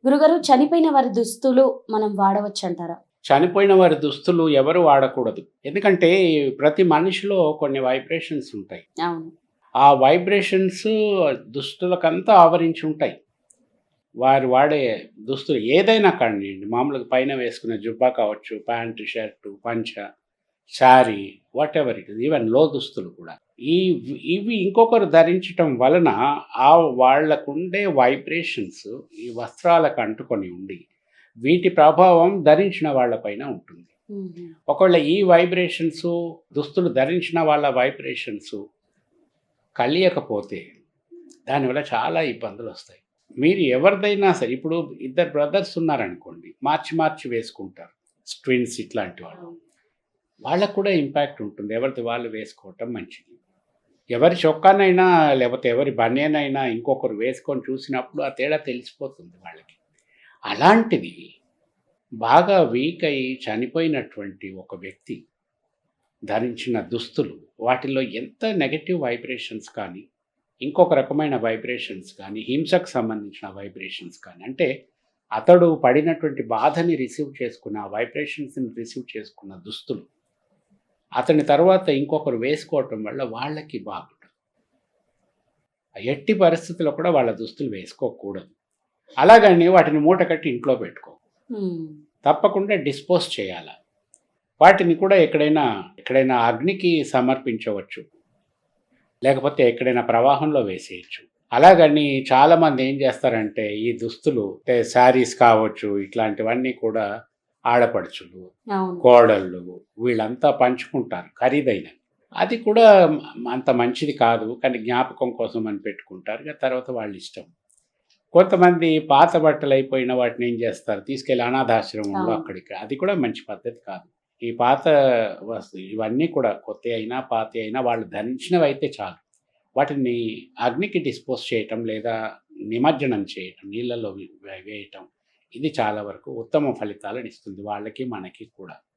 గురుగారు, చనిపోయిన వారి దుస్తులు మనం వాడవచ్చంటారా? చనిపోయిన వారి దుస్తులు ఎవరు వాడకూడదు. ఎందుకంటే ప్రతి మనిషిలో కొన్ని వైబ్రేషన్స్ ఉంటాయి. అవును. ఆ వైబ్రేషన్స్ దుస్తులకంతా ఆవరించి ఉంటాయి. వారు వాడే దుస్తులు ఏదైనా కానియండి, మామూలుగా పైన వేసుకునే జుబ్బా కావచ్చు, ప్యాంటు, షర్టు, పంచ, sari, whatever it is, even దుస్తులు కూడా. ఈ ఇవి ఇంకొకరు ధరించటం వలన ఆ వాళ్ళకుండే వైబ్రేషన్స్ ఈ వస్త్రాలకు అంటుకొని ఉండి, వీటి ప్రభావం ధరించిన వాళ్ళపైన ఉంటుంది. హుహు. ఒకవేళ ఈ వైబ్రేషన్సు, దుస్తులు ధరించిన వాళ్ళ వైబ్రేషన్సు కలియకపోతే దానివల్ల చాలా ఇబ్బందులొస్తాయి. మీరు ఎవరిదైనా సరే, ఇప్పుడు ఇద్దరు బ్రదర్స్ ఉన్నారనుకోండి, మార్చి మార్చి వేసుకుంటారు. ట్విన్స్ ఇట్లాంటి వాళ్ళు. వాళ్ళకు కూడా ఇంపాక్ట్ ఉంటుంది. ఎవరిది వాళ్ళు వేసుకోవటం మంచిది. ఎవరి చొక్కానైనా లేకపోతే ఎవరి బనియనైనా ఇంకొకరు వేసుకొని చూసినప్పుడు ఆ తేడా తెలిసిపోతుంది వాళ్ళకి. అలాంటిది బాగా వీక్ అయ్యి చనిపోయినటువంటి ఒక వ్యక్తి ధరించిన దుస్తులు, వాటిల్లో ఎంత నెగెటివ్ వైబ్రేషన్స్ కానీ, ఇంకొక రకమైన వైబ్రేషన్స్ కానీ, హింసకు సంబంధించిన వైబ్రేషన్స్ కానీ, అంటే అతడు పడినటువంటి బాధని రిసీవ్ చేసుకున్న, ఆ వైబ్రేషన్స్‌ని రిసీవ్ చేసుకున్న దుస్తులు, అతని తర్వాత ఇంకొకరు వేసుకోవటం వల్ల వాళ్ళకి బాగుండదు. ఎట్టి పరిస్థితుల్లో కూడా వాళ్ళ దుస్తులు వేసుకోకూడదు. అలాగని వాటిని మూట కట్టి ఇంట్లో పెట్టుకో. హ్మ్. తప్పకుండా డిస్పోజ్ చేయాల. వాటిని కూడా ఎక్కడైనా అగ్నికి సమర్పించవచ్చు. లేకపోతే ఎక్కడైనా ప్రవాహంలో వేసేయచ్చు. అలాగని చాలామంది ఏం చేస్తారంటే, ఈ దుస్తులు అంటే శారీస్ కావచ్చు, ఇట్లాంటివన్నీ కూడా ఆడపడుచులు, అవును. కోడళ్ళు వీళ్ళంతా పంచుకుంటారు ఖరీదైనవి. అది కూడా అంత మంచిది కాదు. కానీ జ్ఞాపకం కోసం అని పెట్టుకుంటారు. ఇక తర్వాత వాళ్ళ ఇష్టం. కొంతమంది పాత బట్టలైపోయిన వాటిని ఏం చేస్తారు, తీసుకెళ్ళి అనాథాశ్రమంలో అవును. అక్కడికి, అది కూడా మంచి పద్ధతి కాదు. ఈ పాత ఇవన్నీ కూడా కొత్తయి అయినా, పాతయి అయినా వాళ్ళు ధరించినవైతే చాలు. వాటిని అగ్నికి డిస్పోజ్ చేయటం లేదా నిమజ్జనం చేయటం, నీళ్ళలో వేయటం, ఇది చాలా వరకు ఉత్తమ ఫలితాలను ఇస్తుంది వాళ్ళకి, మనకి కూడా.